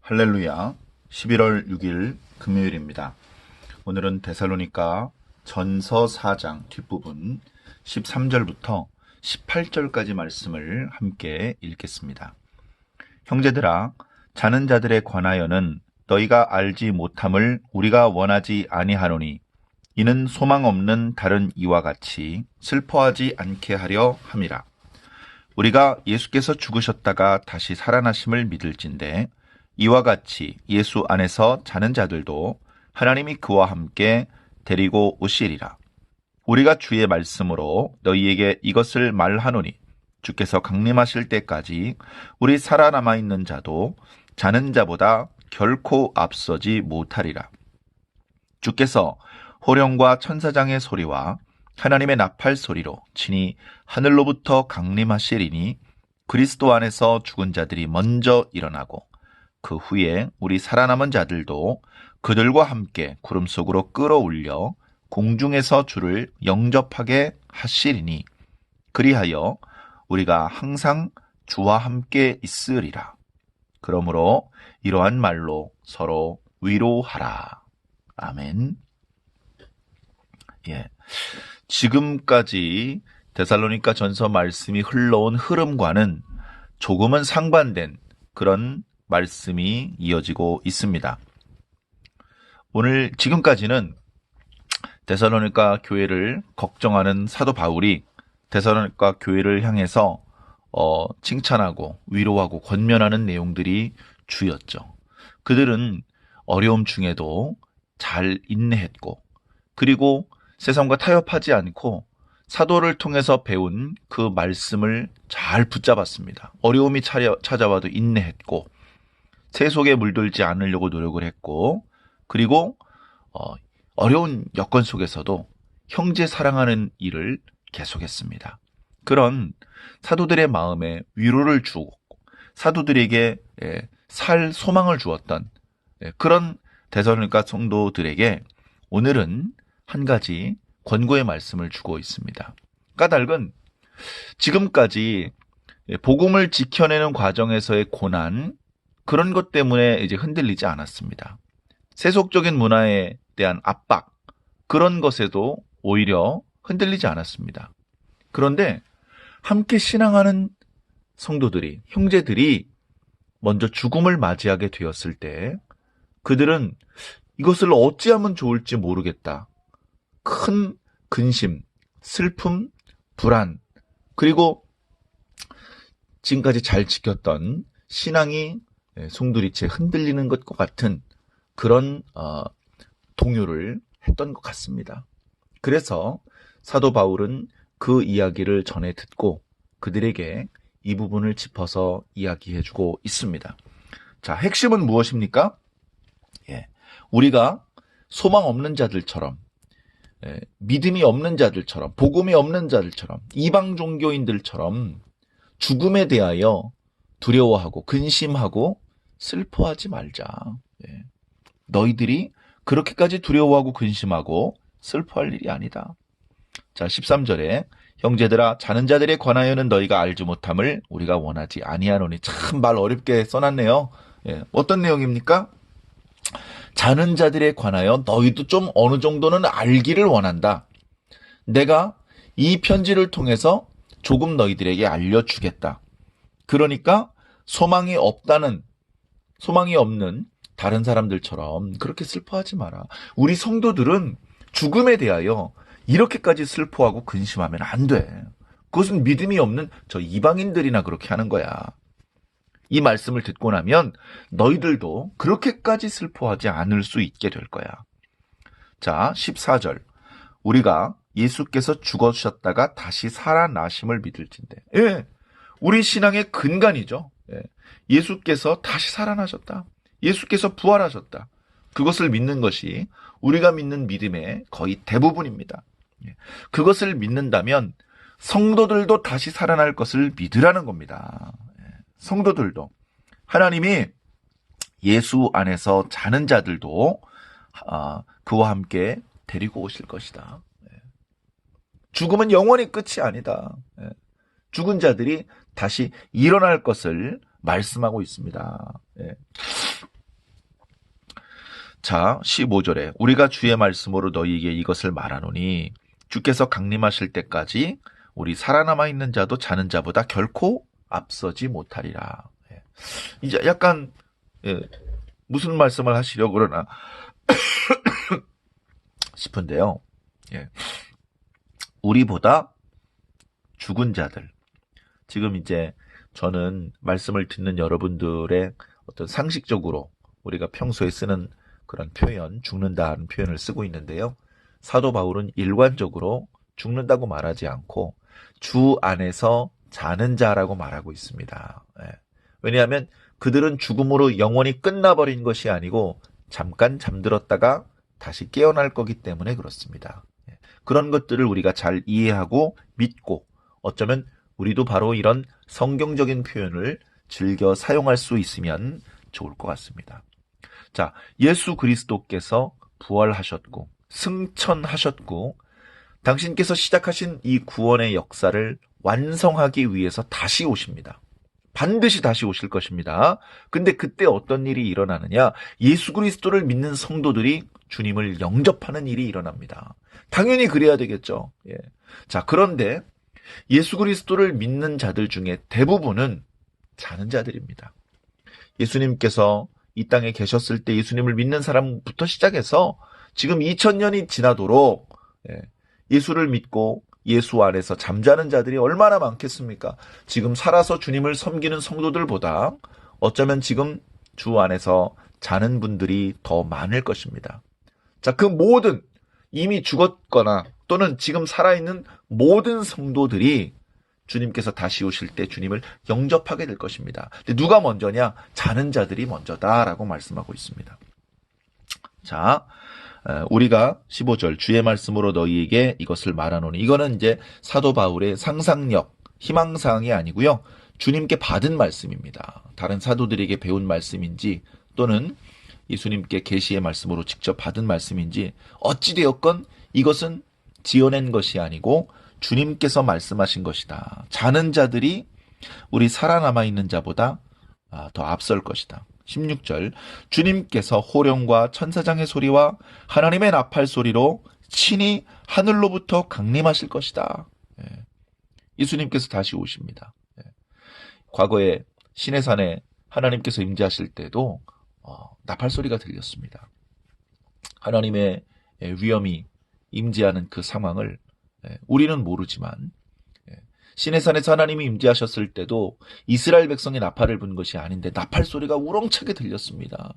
할렐루야. 11월 6일 금요일입니다. 오늘은 데살로니가 전서 4장 뒷부분 13절부터 18절까지 말씀을 함께 읽겠습니다. 형제들아, 자는 자들에 관하여는 너희가 알지 못함을 우리가 원하지 아니하노니 이는 소망 없는 다른 이와 같이 슬퍼하지 않게 하려 함이라. 우리가 예수께서 죽으셨다가 다시 살아나심을 믿을진대 이와 같이 예수 안에서 자는 자들도 하나님이 그와 함께 데리고 오시리라. 우리가 주의 말씀으로 너희에게 이것을 말하노니 주께서 강림하실 때까지 우리 살아남아 있는 자도 자는 자보다 결코 앞서지 못하리라. 주께서 호령과 천사장의 소리와 하나님의 나팔 소리로 친히 하늘로부터 강림하시리니 그리스도 안에서 죽은 자들이 먼저 일어나고 그 후에 우리 살아남은 자들도 그들과 함께 구름 속으로 끌어올려 공중에서 주를 영접하게 하시리니 그리하여 우리가 항상 주와 함께 있으리라. 그러므로 이러한 말로 서로 위로하라. 아멘. 지금까지 데살로니가 전서 말씀이 흘러온 흐름과는 조금은 상반된 그런 말씀이 이어지고 있습니다. 오늘 지금까지는 데살로니가 교회를 걱정하는 사도 바울이 데살로니가 교회를 향해서 칭찬하고 위로하고 권면하는 내용들이 주였죠. 그들은 어려움 중에도 잘 인내했고 그리고 세상과 타협하지 않고 사도를 통해서 배운 그 말씀을 잘 붙잡았습니다. 어려움이 찾아와도 인내했고 새 속에 물들지 않으려고 노력을 했고 그리고 어려운 여건 속에서도 형제 사랑하는 일을 계속했습니다. 그런 사도들의 마음에 위로를 주고 사도들에게 살 소망을 주었던 그런 데살로니가 성도들에게 오늘은 한 가지 권고의 말씀을 주고 있습니다. 까닭은 지금까지 복음을 지켜내는 과정에서의 고난 그런 것 때문에 이제 흔들리지 않았습니다. 세속적인 문화에 대한 압박 그런 것에도 오히려 흔들리지 않았습니다. 그런데 함께 신앙하는 성도들이 형제들이 먼저 죽음을 맞이하게 되었을 때 그들은 이것을 어찌하면 좋을지 모르겠다. 큰 근심, 슬픔, 불안 그리고 지금까지 잘 지켰던 신앙이 송두리째 흔들리는 것과 같은 그런 동요를 했던 것 같습니다. 그래서 사도 바울은 그 이야기를 전해 듣고 그들에게 이 부분을 짚어서 이야기해주고 있습니다. 자, 핵심은 무엇입니까? 우리가 소망 없는 자들처럼 믿음이 없는 자들처럼 복음이 없는 자들처럼 이방 종교인들처럼 죽음에 대하여 두려워하고 근심하고 슬퍼하지 말자. 너희들이 그렇게까지 두려워하고 근심하고 슬퍼할 일이 아니다. 자, 13절에 형제들아 자는 자들에 관하여는 너희가 알지 못함을 우리가 원하지 아니하노니 참 말 어렵게 써놨네요. 어떤 내용입니까? 자는 자들에 관하여 너희도 좀 어느 정도는 알기를 원한다. 내가 이 편지를 통해서 조금 너희들에게 알려주겠다. 그러니까 소망이 없는 다른 사람들처럼 그렇게 슬퍼하지 마라. 우리 성도들은 죽음에 대하여 이렇게까지 슬퍼하고 근심하면 안 돼. 그것은 믿음이 없는 저 이방인들이나 그렇게 하는 거야. 이 말씀을 듣고 나면 너희들도 그렇게까지 슬퍼하지 않을 수 있게 될 거야. 자, 14절. 우리가 예수께서 죽으셨다가 다시 살아나심을 믿을진대. 우리 신앙의 근간이죠. 예수께서 다시 살아나셨다. 예수께서 부활하셨다. 그것을 믿는 것이 우리가 믿는 믿음의 거의 대부분입니다. 그것을 믿는다면 성도들도 다시 살아날 것을 믿으라는 겁니다. 성도들도 하나님이 예수 안에서 자는 자들도 그와 함께 데리고 오실 것이다. 죽음은 영원히 끝이 아니다. 죽은 자들이 다시 일어날 것을 말씀하고 있습니다. 자, 15절에 우리가 주의 말씀으로 너희에게 이것을 말하노니 주께서 강림하실 때까지 우리 살아남아 있는 자도 자는 자보다 결코 앞서지 못하리라. 예. 이제 약간 무슨 말씀을 하시려고 그러나 싶은데요. 예. 우리보다 죽은 자들. 지금 이제 저는 말씀을 듣는 여러분들의 어떤 상식적으로 우리가 평소에 쓰는 그런 표현, 죽는다는 표현을 쓰고 있는데요. 사도 바울은 일관적으로 죽는다고 말하지 않고 주 안에서 자는 자라고 말하고 있습니다. 예. 왜냐하면 그들은 죽음으로 영원히 끝나버린 것이 아니고 잠깐 잠들었다가 다시 깨어날 거기 때문에 그렇습니다. 예. 그런 것들을 우리가 잘 이해하고 믿고 어쩌면 우리도 바로 이런 성경적인 표현을 즐겨 사용할 수 있으면 좋을 것 같습니다. 자, 예수 그리스도께서 부활하셨고 승천하셨고 당신께서 시작하신 이 구원의 역사를 완성하기 위해서 다시 오십니다. 반드시 다시 오실 것입니다. 근데 그때 어떤 일이 일어나느냐? 예수 그리스도를 믿는 성도들이 주님을 영접하는 일이 일어납니다. 당연히 그래야 되겠죠. 예. 자, 그런데 예수 그리스도를 믿는 자들 중에 대부분은 자는 자들입니다. 예수님께서 이 땅에 계셨을 때 예수님을 믿는 사람부터 시작해서 지금 2000년이 지나도록 예수를 믿고 예수 안에서 잠자는 자들이 얼마나 많겠습니까? 지금 살아서 주님을 섬기는 성도들보다 어쩌면 지금 주 안에서 자는 분들이 더 많을 것입니다. 자, 그 모든 이미 죽었거나 또는 지금 살아있는 모든 성도들이 주님께서 다시 오실 때 주님을 영접하게 될 것입니다. 근데 누가 먼저냐? 자는 자들이 먼저다라고 말씀하고 있습니다. 자, 우리가 15절 주의 말씀으로 너희에게 이것을 말하노니 이거는 이제 사도 바울의 상상력, 희망사항이 아니고요. 주님께 받은 말씀입니다. 다른 사도들에게 배운 말씀인지 또는 예수님께 계시의 말씀으로 직접 받은 말씀인지 어찌되었건 이것은 지어낸 것이 아니고 주님께서 말씀하신 것이다. 자는 자들이 우리 살아남아 있는 자보다 더 앞설 것이다. 16절 주님께서 호령과 천사장의 소리와 하나님의 나팔 소리로 친히 하늘로부터 강림하실 것이다. 예수님께서 다시 오십니다. 과거에 시내산에 하나님께서 임재하실 때도 나팔 소리가 들렸습니다. 하나님의 위엄이 임재하는 그 상황을 우리는 모르지만 시내산에서 하나님이 임재하셨을 때도 이스라엘 백성이 나팔을 분 것이 아닌데 나팔 소리가 우렁차게 들렸습니다.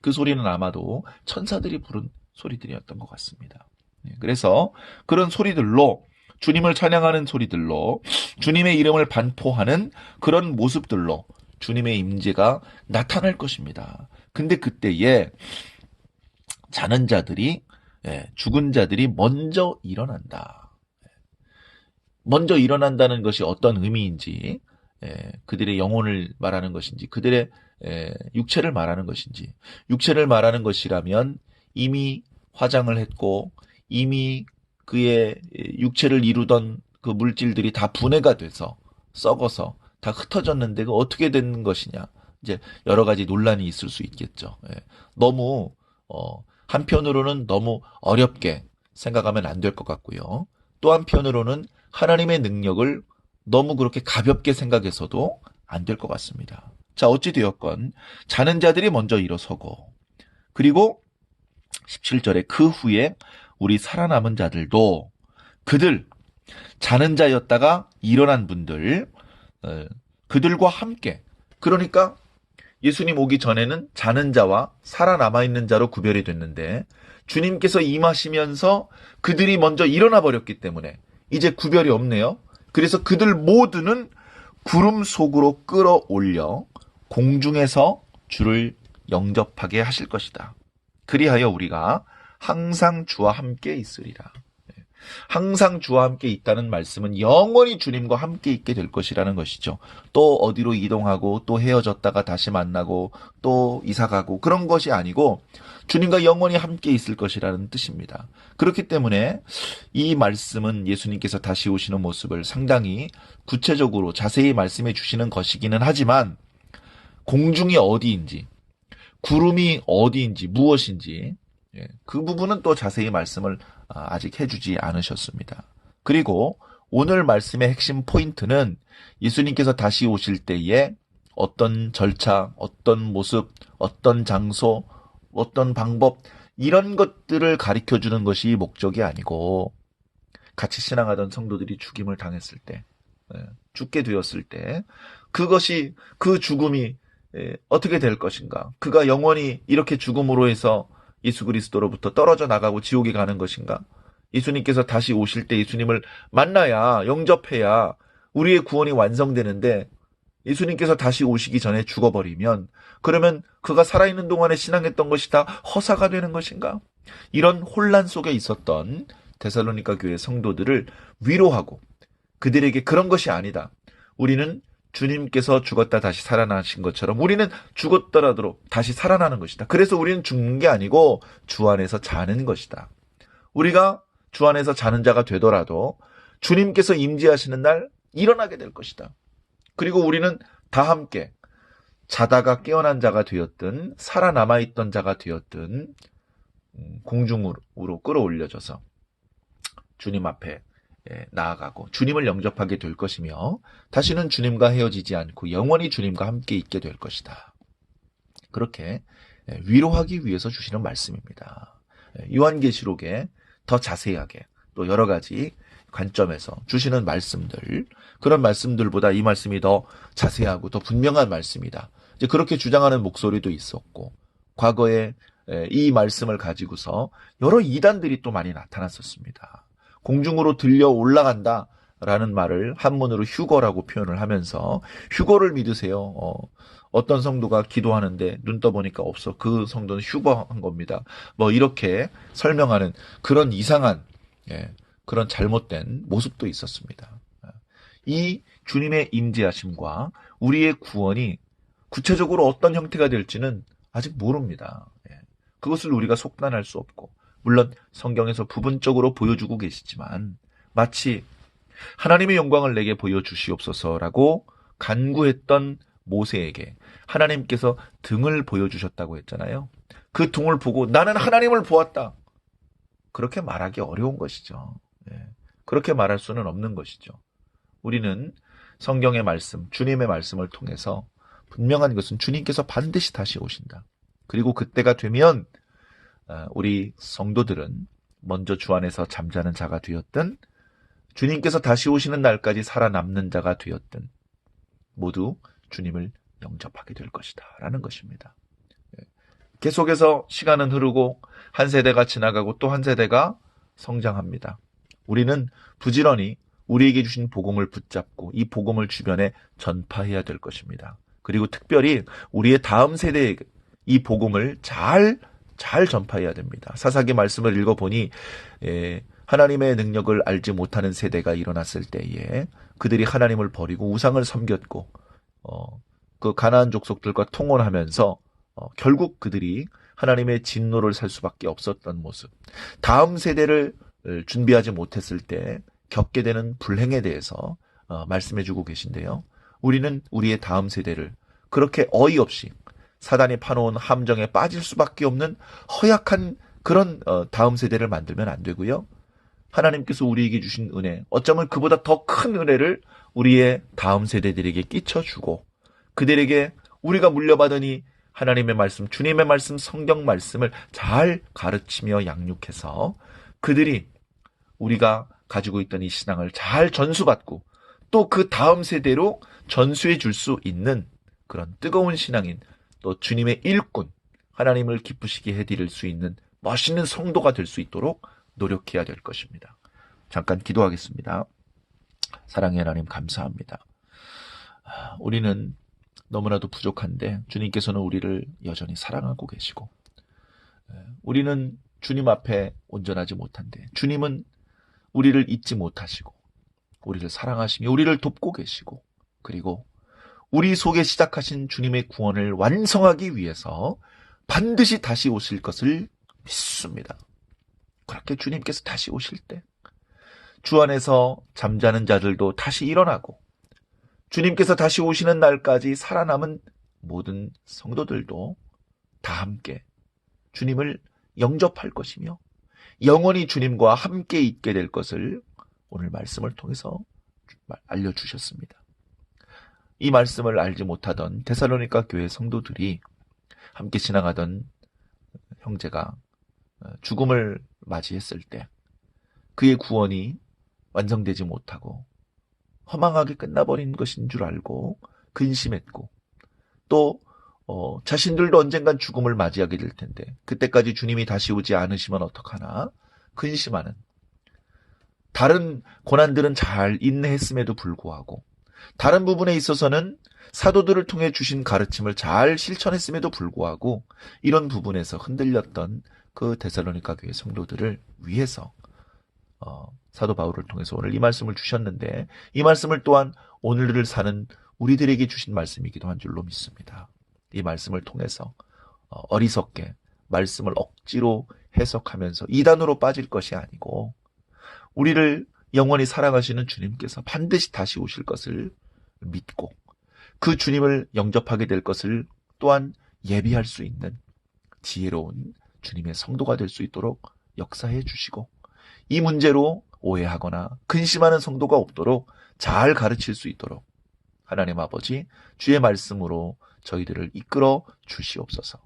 그 소리는 아마도 천사들이 부른 소리들이었던 것 같습니다. 그래서 그런 소리들로 주님을 찬양하는 소리들로 주님의 이름을 반포하는 그런 모습들로 주님의 임재가 나타날 것입니다. 근데 그때에 자는 자들이 죽은 자들이 먼저 일어난다. 먼저 일어난다는 것이 어떤 의미인지 그들의 영혼을 말하는 것인지 그들의 육체를 말하는 것인지 육체를 말하는 것이라면 이미 화장을 했고 이미 그의 육체를 이루던 그 물질들이 다 분해가 돼서 썩어서 다 흩어졌는데 그 어떻게 된 것이냐 이제 여러 가지 논란이 있을 수 있겠죠. 너무 한편으로는 너무 어렵게 생각하면 안 될 것 같고요. 또 한편으로는 하나님의 능력을 너무 그렇게 가볍게 생각해서도 안 될 것 같습니다. 자, 어찌되었건 자는 자들이 먼저 일어서고 그리고 17절에 그 후에 우리 살아남은 자들도 그들 자는 자였다가 일어난 분들 그들과 함께 그러니까 예수님 오기 전에는 자는 자와 살아남아 있는 자로 구별이 됐는데 주님께서 임하시면서 그들이 먼저 일어나 버렸기 때문에 이제 구별이 없네요. 그래서 그들 모두는 구름 속으로 끌어올려 공중에서 주를 영접하게 하실 것이다. 그리하여 우리가 항상 주와 함께 있으리라. 항상 주와 함께 있다는 말씀은 영원히 주님과 함께 있게 될 것이라는 것이죠. 또 어디로 이동하고 또 헤어졌다가 다시 만나고 또 이사가고 그런 것이 아니고 주님과 영원히 함께 있을 것이라는 뜻입니다. 그렇기 때문에 이 말씀은 예수님께서 다시 오시는 모습을 상당히 구체적으로 자세히 말씀해 주시는 것이기는 하지만 공중이 어디인지 구름이 어디인지 무엇인지 그 부분은 또 자세히 말씀을 아직 해주지 않으셨습니다. 그리고 오늘 말씀의 핵심 포인트는 예수님께서 다시 오실 때에 어떤 절차, 어떤 모습, 어떤 장소, 어떤 방법 이런 것들을 가르쳐주는 것이 목적이 아니고 같이 신앙하던 성도들이 죽임을 당했을 때, 죽게 되었을 때 그것이 그 죽음이 어떻게 될 것인가? 그가 영원히 이렇게 죽음으로 해서 예수 그리스도로부터 떨어져 나가고 지옥에 가는 것인가? 예수님께서 다시 오실 때 예수님을 만나야 영접해야 우리의 구원이 완성되는데 예수님께서 다시 오시기 전에 죽어버리면 그러면 그가 살아있는 동안에 신앙했던 것이 다 허사가 되는 것인가? 이런 혼란 속에 있었던 데살로니가 교회 성도들을 위로하고 그들에게 그런 것이 아니다. 우리는 주님께서 죽었다 다시 살아나신 것처럼 우리는 죽었더라도 다시 살아나는 것이다. 그래서 우리는 죽는 게 아니고 주 안에서 자는 것이다. 우리가 주 안에서 자는 자가 되더라도 주님께서 임재하시는 날 일어나게 될 것이다. 그리고 우리는 다 함께 자다가 깨어난 자가 되었든 살아남아있던 자가 되었든 공중으로 끌어올려져서 주님 앞에 나아가고 주님을 영접하게 될 것이며 다시는 주님과 헤어지지 않고 영원히 주님과 함께 있게 될 것이다. 그렇게 위로하기 위해서 주시는 말씀입니다. 요한계시록에 더 자세하게 또 여러 가지 관점에서 주시는 말씀들, 그런 말씀들보다 이 말씀이 더 자세하고 더 분명한 말씀이다. 이제 그렇게 주장하는 목소리도 있었고 과거에 이 말씀을 가지고서 여러 이단들이 또 많이 나타났었습니다. 공중으로 들려 올라간다라는 말을 한문으로 휴거라고 표현을 하면서 휴거를 믿으세요. 어떤 성도가 기도하는데 눈 떠보니까 없어. 그 성도는 휴거한 겁니다. 뭐 이렇게 설명하는 그런 이상한 그런 잘못된 모습도 있었습니다. 이 주님의 임재하심과 우리의 구원이 구체적으로 어떤 형태가 될지는 아직 모릅니다. 그것을 우리가 속단할 수 없고 물론 성경에서 부분적으로 보여주고 계시지만 마치 하나님의 영광을 내게 보여주시옵소서라고 간구했던 모세에게 하나님께서 등을 보여주셨다고 했잖아요. 그 등을 보고 나는 하나님을 보았다. 그렇게 말하기 어려운 것이죠. 그렇게 말할 수는 없는 것이죠. 우리는 성경의 말씀, 주님의 말씀을 통해서 분명한 것은 주님께서 반드시 다시 오신다. 그리고 그때가 되면 우리 성도들은 먼저 주 안에서 잠자는 자가 되었든 주님께서 다시 오시는 날까지 살아남는 자가 되었든 모두 주님을 영접하게 될 것이다 라는 것입니다. 계속해서 시간은 흐르고 한 세대가 지나가고 또 한 세대가 성장합니다. 우리는 부지런히 우리에게 주신 복음을 붙잡고 이 복음을 주변에 전파해야 될 것입니다. 그리고 특별히 우리의 다음 세대에 이 복음을 잘 전파해야 됩니다. 사사기 말씀을 읽어보니 하나님의 능력을 알지 못하는 세대가 일어났을 때에 그들이 하나님을 버리고 우상을 섬겼고 그 가나안 족속들과 통혼하면서 결국 그들이 하나님의 진노를 살 수밖에 없었던 모습. 다음 세대를 준비하지 못했을 때 겪게 되는 불행에 대해서 말씀해주고 계신데요. 우리는 우리의 다음 세대를 그렇게 어이없이 사단이 파놓은 함정에 빠질 수밖에 없는 허약한 그런 다음 세대를 만들면 안 되고요. 하나님께서 우리에게 주신 은혜, 어쩌면 그보다 더 큰 은혜를 우리의 다음 세대들에게 끼쳐주고 그들에게 우리가 물려받은 이 하나님의 말씀, 주님의 말씀, 성경 말씀을 잘 가르치며 양육해서 그들이 우리가 가지고 있던 이 신앙을 잘 전수받고 또 그 다음 세대로 전수해 줄 수 있는 그런 뜨거운 신앙인 또 주님의 일꾼, 하나님을 기쁘시게 해드릴 수 있는 멋있는 성도가 될 수 있도록 노력해야 될 것입니다. 잠깐 기도하겠습니다. 사랑의 하나님 감사합니다. 우리는 너무나도 부족한데 주님께서는 우리를 여전히 사랑하고 계시고 우리는 주님 앞에 온전하지 못한데 주님은 우리를 잊지 못하시고 우리를 사랑하시며 우리를 돕고 계시고 그리고 우리 속에 시작하신 주님의 구원을 완성하기 위해서 반드시 다시 오실 것을 믿습니다. 그렇게 주님께서 다시 오실 때 주 안에서 잠자는 자들도 다시 일어나고 주님께서 다시 오시는 날까지 살아남은 모든 성도들도 다 함께 주님을 영접할 것이며 영원히 주님과 함께 있게 될 것을 오늘 말씀을 통해서 알려주셨습니다. 이 말씀을 알지 못하던 데살로니가 교회 성도들이 함께 지나가던 형제가 죽음을 맞이했을 때 그의 구원이 완성되지 못하고 허망하게 끝나버린 것인 줄 알고 근심했고 또 자신들도 언젠간 죽음을 맞이하게 될 텐데 그때까지 주님이 다시 오지 않으시면 어떡하나 근심하는, 다른 고난들은 잘 인내했음에도 불구하고 다른 부분에 있어서는 사도들을 통해 주신 가르침을 잘 실천했음에도 불구하고 이런 부분에서 흔들렸던 그 데살로니가 교회 성도들을 위해서 사도 바울을 통해서 오늘 이 말씀을 주셨는데 이 말씀을 또한 오늘을 사는 우리들에게 주신 말씀이기도 한 줄로 믿습니다. 이 말씀을 통해서 어리석게 말씀을 억지로 해석하면서 이단으로 빠질 것이 아니고 우리를 영원히 사랑하시는 주님께서 반드시 다시 오실 것을 믿고 그 주님을 영접하게 될 것을 또한 예비할 수 있는 지혜로운 주님의 성도가 될 수 있도록 역사해 주시고 이 문제로 오해하거나 근심하는 성도가 없도록 잘 가르칠 수 있도록 하나님 아버지 주의 말씀으로 저희들을 이끌어 주시옵소서.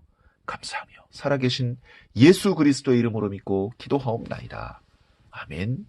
감사하며 살아계신 예수 그리스도의 이름으로 믿고 기도하옵나이다. 아멘.